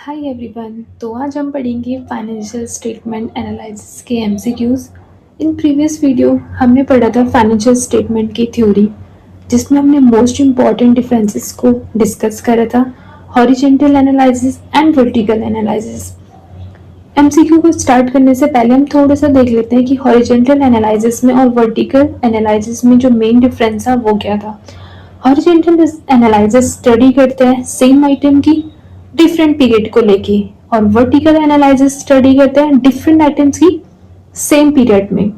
Hi everyone. तो आज हम पढ़ेंगे फाइनेंशियल स्टेटमेंट एनालिसिस के एमसीक्यूज। इन प्रीवियस वीडियो हमने पढ़ा था फाइनेंशियल स्टेटमेंट की थ्योरी, जिसमें हमने मोस्ट इम्पॉर्टेंट डिफरेंसेस को डिस्कस करा था, horizontal analysis and vertical analysis. MCQ को स्टार्ट करने से पहले हम थोड़ा सा देख लेते हैं कि हॉरिजॉन्टल एनालिसिस में और वर्टिकल एनालिसिस में जो मेन डिफरेंस था वो क्या था। हॉरिजॉन्टल एनालिसिस स्टडी करते हैं सेम आइटम की डिफरेंट पीरियड को लेके, और वर्टिकल एनालिसिस स्टडी करते हैं डिफरेंट आइटम्स की सेम पीरियड में।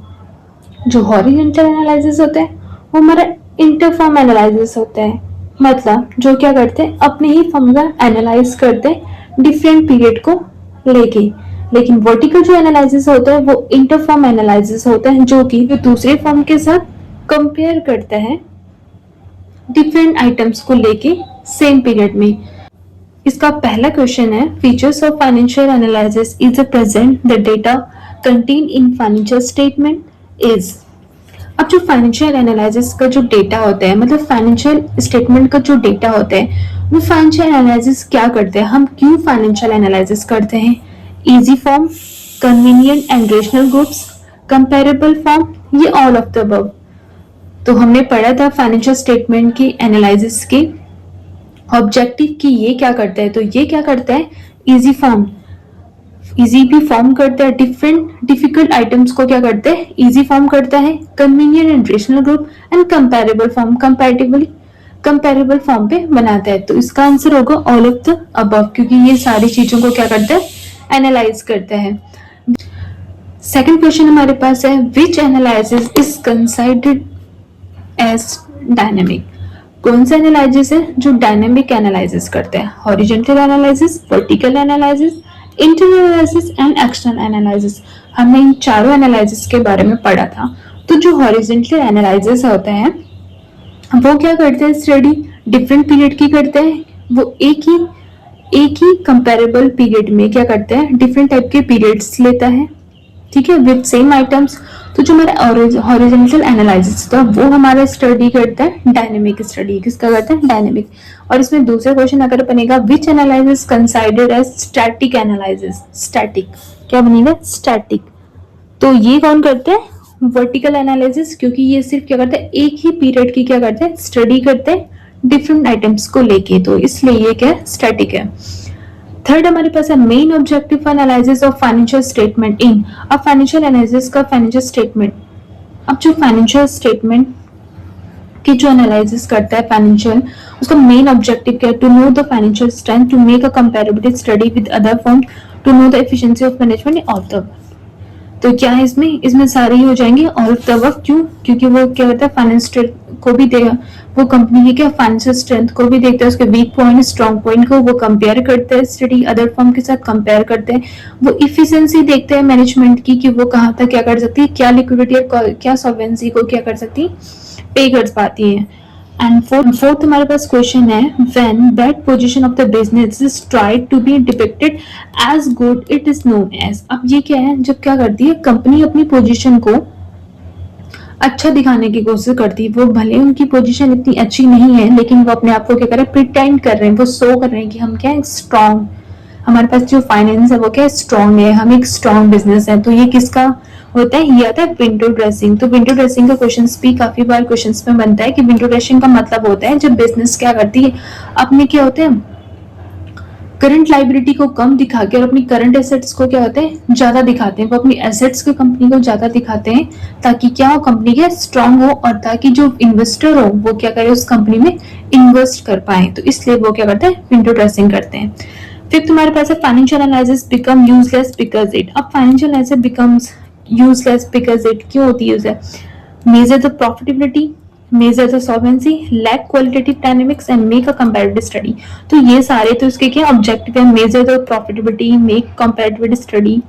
जो हॉरिजॉन्टल एनालिसिस होता है वो हमारा इंटरफॉर्म एनालिसिस होता है, मतलब जो क्या करते हैं अपने ही फॉर्म का एनालाइज करते हैं डिफरेंट पीरियड को लेके। लेकिन वर्टिकल जो एनालिसिस होता है वो इंटरफॉर्म एनालिसिस होता है, जो कि दूसरे फॉर्म के साथ कंपेयर करता है डिफरेंट आइटम्स को लेके सेम पीरियड में। इसका पहला क्वेश्चन है, features of financial analysis is present the data contain in financial statement is. अब जो फाइनेंशियल एनालिसिस का जो डेटा होता है, मतलब फाइनेंशियल स्टेटमेंट का जो डेटा होता है, वो फाइनेंशियल एनालिसिस क्या करते हैं, हम क्यों फाइनेंशियल एनालिसिस करते हैं। Easy form, convenient and rational groups, comparable form, ये ऑल ऑफ द अबव। तो हमने पढ़ा था फाइनेंशियल स्टेटमेंट की एनालिसिस के ऑब्जेक्टिव की ये क्या करता है। तो ये क्या करता है, इजी फॉर्म, इजी भी फॉर्म करता है, डिफरेंट डिफिकल्ट आइटम्स को क्या करते हैं, इजी फॉर्म करता है, convenient and rational group and comparable form, comparable form पे बनाता है। तो इसका आंसर होगा ऑल ऑफ द अबव, क्योंकि ये सारी चीजों को क्या करता है, एनालाइज करता है। सेकंड क्वेश्चन हमारे पास है, which analysis is considered as dynamic. कौन सा एनालिसिस है जो डायनेमिक एनालिसिस करते हैं। Horizontal analysis, vertical analysis, internal analysis and external analysis. हमने इन चारों एनालिसिस के बारे में पढ़ा था। तो जो हॉरिजॉन्टल एनालिसिस होता है वो क्या करते हैं, स्टडी डिफरेंट पीरियड की करते हैं। वो एक ही कंपेरेबल पीरियड में क्या करते हैं, डिफरेंट टाइप के पीरियड्स लेता है, ठीक है, विद सेम आइटम्स। तो जो हमारा हॉरिजॉन्टल एनालिसिस था वो हमारा स्टडी करता है डायनेमिक स्टडी। किसका करता है, डायनेमिक। और इसमें दूसरा क्वेश्चन अगर बनेगा, which analysis considered as static analysis. Static क्या बनेगा, स्टैटिक। तो ये कौन करते हैं, वर्टिकल एनालिसिस, क्योंकि ये सिर्फ क्या करते हैं, एक ही पीरियड की क्या करते हैं, स्टडी करते हैं डिफरेंट आइटम्स को लेके, तो इसलिए ये क्या है, स्टैटिक है। थर्ड हमारे पास है, main objective analysis of financial statement in. अब फाइनेंशियल एनालिसिस का फाइनेंशियल स्टेटमेंट, अब जो फाइनेंशियल स्टेटमेंट की जो एनालिसिस करता है फाइनेंशियल, उसका मेन ऑब्जेक्टिव क्या है, to know the financial strength, to make a comparability study with other firm, to know the efficiency of management of the. तो क्या है इसमें सारे ही हो जाएंगे ऑल ऑफ द अबव। क्यों, क्योंकि वो क्या होता है, फाइनेंस को भी देगा, वो कंपनी की क्या फाइनेंशियल स्ट्रेंथ को भी देखता है, उसके वीक पॉइंट स्ट्रॉन्ग पॉइंट को वो कंपेयर करते हैं, स्टडी अदर फर्म के साथ कंपेयर करते हैं। वो इफिशिएंसी देखते हैं मैनेजमेंट की, कि वो कहाँ तक क्या कर सकती है, क्या लिक्विडिटी और क्या सॉल्वेंसी को क्या कर सकती है, पे कर पाती है। एंड फोर्थ हमारे पास क्वेश्चन है, when bad position of the business is tried to be depicted as good it is known as. अब ये क्या है, जब क्या करती है कंपनी अपनी पोजीशन को अच्छा दिखाने की कोशिश करती है, वो भले उनकी पोजीशन इतनी अच्छी नहीं है, लेकिन वो अपने आप को क्या कर रहे हैं, प्रिटेंड कर रहे हैं, वो शो कर रहे हैं कि हम क्या है, स्ट्रॉन्ग, हमारे पास जो फाइनेंस है वो क्या स्ट्रॉन्ग है, हम एक स्ट्रॉन्ग बिजनेस है। तो ये किसका होता है, ये आता है विंडो ड्रेसिंग। तो विंडो ड्रेसिंग का क्वेश्चन भी काफी बार क्वेश्चन में बनता है कि विंडो ड्रेसिंग का मतलब होता है जब बिजनेस क्या करती है, अपने क्या होते हैं, करंट लाइबिलिटी को कम दिखा के और अपनी करंट एसेट्स को क्या होते हैं, ज्यादा दिखाते हैं। वो अपनी एसेट्स को कंपनी को ज्यादा दिखाते हैं, ताकि क्या हो, कंपनी क्या स्ट्रांग हो, और ताकि जो इन्वेस्टर हो वो क्या करे, उस कंपनी में इन्वेस्ट कर पाए। तो इसलिए वो क्या करते हैं, विंडो ड्रेसिंग करते हैं। फिर तुम्हारे पास है, financial analysis become useless because it. अब financial analysis becomes useless because it क्यों होती है, measure the profitability, measure the solvency, lack qualitative dynamics and make a comparative study. तो ये सारे तो इसके क्या ऑब्जेक्टिव है, measure the profitability, make comparative study,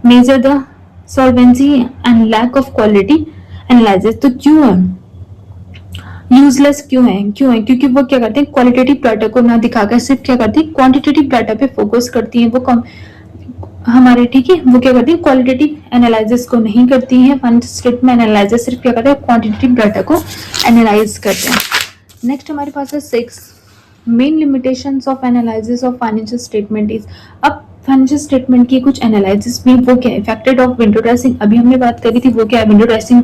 measure the solvency and lack of quality analysis. तो क्यों है यूजलेस, क्यों है, क्योंकि वो क्या करते हैं, क्वालिटेटिव डाटा को ना दिखाकर सिर्फ क्या करती है, क्वांटिटेटिव डाटा पे फोकस करती है। वो हमारे ठीक है, वो क्या करती है, क्वालिटेटिव एनालिसिस को नहीं करती है। फाइनेंशियल स्टेटमेंट एनालिसिस सिर्फ क्या करते हैं, क्वांटिटेटिव डाटा को एनालाइज करते हैं। नेक्स्ट हमारे पास है main limitations of analysis of financial statement is, अब फाइनेंशियल स्टेटमेंट की कुछ एनालिसिस में वो क्या है, इफेक्टेड ऑफ विंडो ड्रेसिंग, अभी हमने बात करी थी वो क्या है, विंडो ड्रेसिंग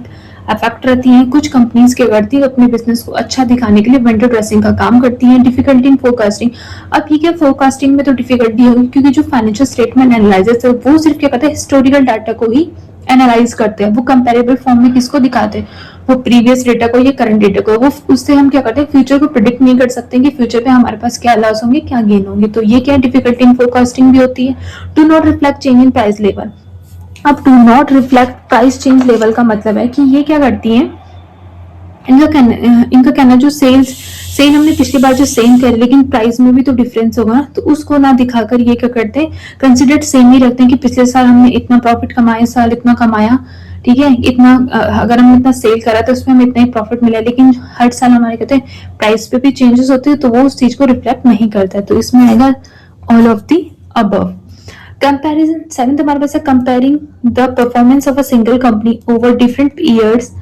अफेक्ट रहती है। कुछ कंपनीज क्या करती है, अपने बिजनेस को अच्छा दिखाने के लिए विंडो ड्रेसिंग का काम करती है। डिफिकल्टी इन फोरकास्टिंग, अब ठीक है फोरकास्टिंग में तो डिफिकल्टी होगी क्योंकि जो फाइनेंशियल स्टेटमेंट एनालिसिस है वो सिर्फ क्या करता है, हिस्टोरिकल डाटा को ही एनालाइज करते हैं। वो कंपेरेबल फॉर्म में किसको दिखाते हैं, वो प्रीवियस डेटा को या करंट डेटा को। वो उससे हम क्या करते हैं, फ्यूचर को प्रिडिक्ट नहीं कर सकते कि फ्यूचर पे हमारे पास क्या लॉस होंगे क्या गेन होंगे। तो ये क्या डिफिकल्टी इन फोरकास्टिंग भी होती है। To not reflect change in price level, अब to not reflect price change level का मतलब है कि ये क्या करती है, इनका कहना जो सेल हमने पिछली बार जो सेम कह रहे लेकिन प्राइस में भी तो डिफरेंस होगा, तो उसको ना दिखाकर ये क्या करते हैं, कंसिडर्ड सेम ही रखते हैं कि पिछले साल हमने इतना प्रॉफिट कमाया, इस साल इतना कमाया, ठीक है, इतना अगर हमने इतना सेल करा तो उसमें हमें इतना ही प्रॉफिट मिला, लेकिन हर साल हमारे कहते हैं प्राइस पे भी चेंजेस होते हैं तो वो उस चीज को रिफ्लेक्ट नहीं करता है। तो इसमें आएगा all of the above. Comparison, seventh हमारे पास है comparing the performance of a single company over different years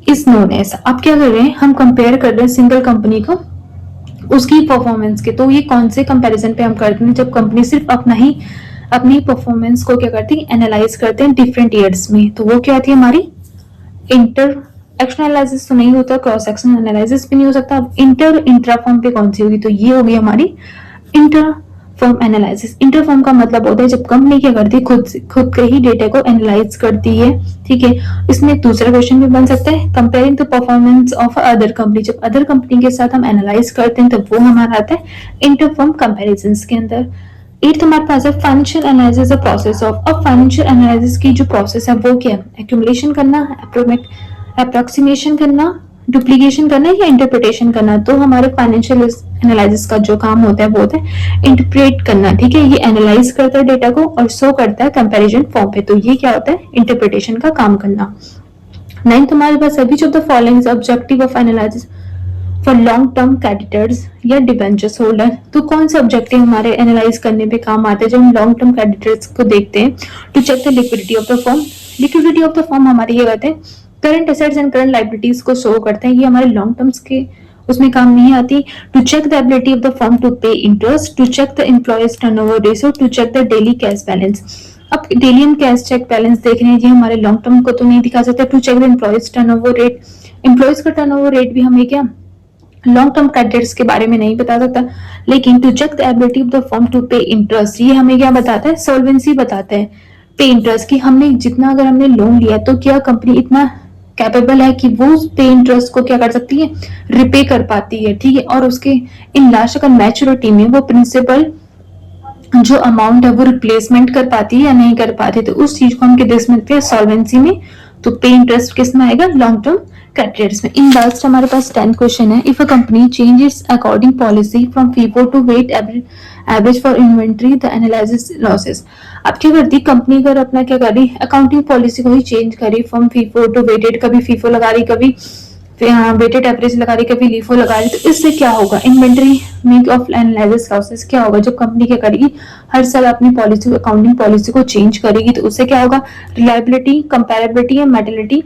is known as, आप क्या कर रहे हैं, हम कंपेयर कर रहे हैं सिंगल कंपनी को उसकी परफॉर्मेंस के। तो ये कौन से कंपैरिजन पे हम करते हैं, जब कंपनी सिर्फ अपनी परफॉर्मेंस को क्या करती है, एनालाइज करते हैं डिफरेंट ईयर्स में। तो वो क्या थी हमारी इंटर एक्शन एनालिसिस, तो नहीं होता, क्रॉस एक्शन एनालिसिस भी नहीं हो सकता। इंटर इंट्रा फॉर्म पे कौन सी होगी, तो ये होगी हमारी inter form analysis. Inter form का मतलब होता है जब कंपनी क्या करती है, खुद के ही डेटा को एनालाइज करती है, ठीक है। इसमें एक दूसरा क्वेश्चन भी बन सकता है, comparing the performance of other company, जब अदर कंपनी के साथ हम एनालाइज करते हैं तब वो हमारा आता है इंटर फॉर्म कंपेरिजन के अंदर। एट्थ हमारे पास है फाइनेंशियल एनालिसिस प्रोसेस ऑफ, अब फाइनेंशियल एनालिसिस की जो प्रोसेस है वो क्या है, एक्यूमुलेशन करना, अप्रोक्सीमेशन करना, डुप्लीकेशन करना या इंटरप्रिटेशन करना। तो हमारे फाइनेंशियल एनालिसिस का जो काम होता है वो होता है इंटरप्रेट करना, ठीक है। ये एनालाइज करता है डेटा को और शो करता है कंपैरिजन फॉर्म पे, तो ये क्या होता है, इंटरप्रिटेशन का काम करना। नाइन्थ हमारे पास which of the following is objective of analysis for long term creditors या डिबेंचर्स होल्डर, तो कौन सा ऑब्जेक्टिव हमारे एनालाइज करने पे काम आते हैं जब हम लॉन्ग टर्म क्रेडिटर्स को देखते हैं। To check the liquidity of the firm, liquidity of the firm हमारे ये कहते हैं current assets and current liabilities को शो करते हैं, ये हमारे लॉन्ग टर्म्स के उसमें काम नहीं आती। To check the ability of the firm to pay interest, to check the employees turnover ratio, to check the daily cash balance. अब डेली हम कैश चेक बैलेंस देख रहे हैं, ये हमारे लॉन्ग टर्म को तो नहीं दिखा सकता। To check the employees turnover rate, employees का टर्नओवर रेट भी हमें क्या लॉन्ग टर्म क्रेडिटर्स के बारे में नहीं बता सकता। लेकिन to check the ability of the firm to pay interest, ये हमें क्या बताता है, सॉल्वेंसी बताता है पे इंटरेस्ट की, हमने जितना अगर हमने लोन लिया तो क्या कंपनी इतना कैपेबल है कि वो पे इंटरेस्ट को क्या कर सकती है, रिपे कर पाती है, ठीक है। और उसके इन लास्ट अगर मैच्योरिटी में वो प्रिंसिपल जो अमाउंट है वो रिप्लेसमेंट कर पाती है या नहीं कर पाती, तो उस चीज को हम देख सकते हैं सॉल्वेंसी में। तो पे इंटरेस्ट किस में आएगा, लॉन्ग टर्म क्रेडिटर्स में। इन लास्ट हमारे पास 10 क्वेश्चन है। If a company change its accounting policy from FIFO to weight average for inventory the analysis losses, अब क्या करती कंपनी अगर अपना क्या कर रही अकाउंटिंग पॉलिसी को ही चेंज करी फ्रॉम फीफो टू वेटेड, कभी फीफो लगा रही, कभी वेटेड एवरेज लगा रही, कभी लीफो लगा रही, तो इससे क्या होगा, इन्वेंट्री में ऑफ एनालिसिस लॉसेस क्या होगा, जब कंपनी क्या करेगी हर साल अपनी पॉलिसी अकाउंटिंग पॉलिसी को चेंज करेगी तो उससे क्या होगा, रिलायबिलिटी, कंपेरेबिलिटी या मेटेलिटी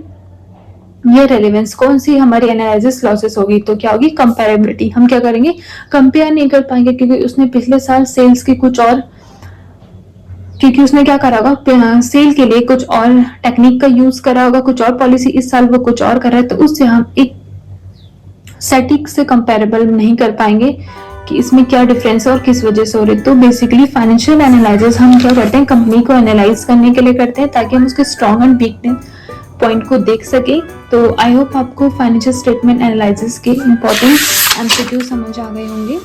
ये रेलेवेंस कौन सी हमारी एनालिसिस लॉसेस होगी, तो क्या होगी कंपेरेबिलिटी। हम क्या करेंगे, कंपेयर नहीं कर पाएंगे क्योंकि उसने पिछले साल सेल्स की कुछ और, क्योंकि उसने क्या करा होगा सेल के लिए कुछ और टेक्निक का यूज करा होगा, कुछ और पॉलिसी, इस साल वो कुछ और कर रहा है, तो उससे हम एक सेटिक से कंपेरेबल नहीं कर पाएंगे कि इसमें क्या डिफरेंस है और किस वजह से हो रही है। तो बेसिकली फाइनेंशियल एनालिसिस हम क्या करते हैं, कंपनी को एनालाइज करने के लिए करते हैं ताकि हम उसके स्ट्रॉन्ग एंड वीकनेस पॉइंट को देख सके। तो आई होप आपको फाइनेंशियल स्टेटमेंट एनालिसिस के इंपॉर्टेंट एमसीक्यू समझ आ गए होंगे।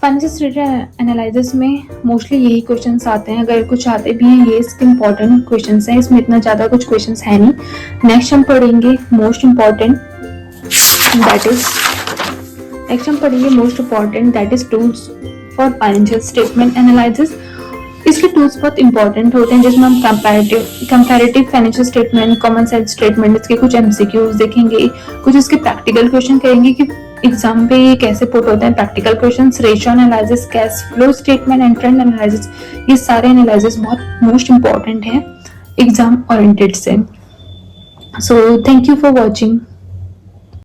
फाइनेंशियल स्टेटमेंट एनालिसिस में मोस्टली यही क्वेश्चंस आते हैं, अगर कुछ आते भी हैं ये इसके इंपॉर्टेंट क्वेश्चंस हैं, इसमें इतना ज़्यादा कुछ क्वेश्चंस है नहीं। नेक्स्ट हम पढ़ेंगे most important that is tools for financial statement analysis. इसके टूल्स बहुत इंपॉर्टेंट होते हैं जिसमें हम comparative financial statement, common sense statement, इसके कुछ एमसीक्यूज देखेंगे, कुछ इसके प्रैक्टिकल क्वेश्चन करेंगे कि एग्जाम पे ये कैसे पुट होते हैं practical questions, ratio analysis, cash flow statement and trend analysis, ये सारे एनालिसिस बहुत मोस्ट इंपॉर्टेंट है एग्जाम ओरिएंटेड से। So thank you for watching.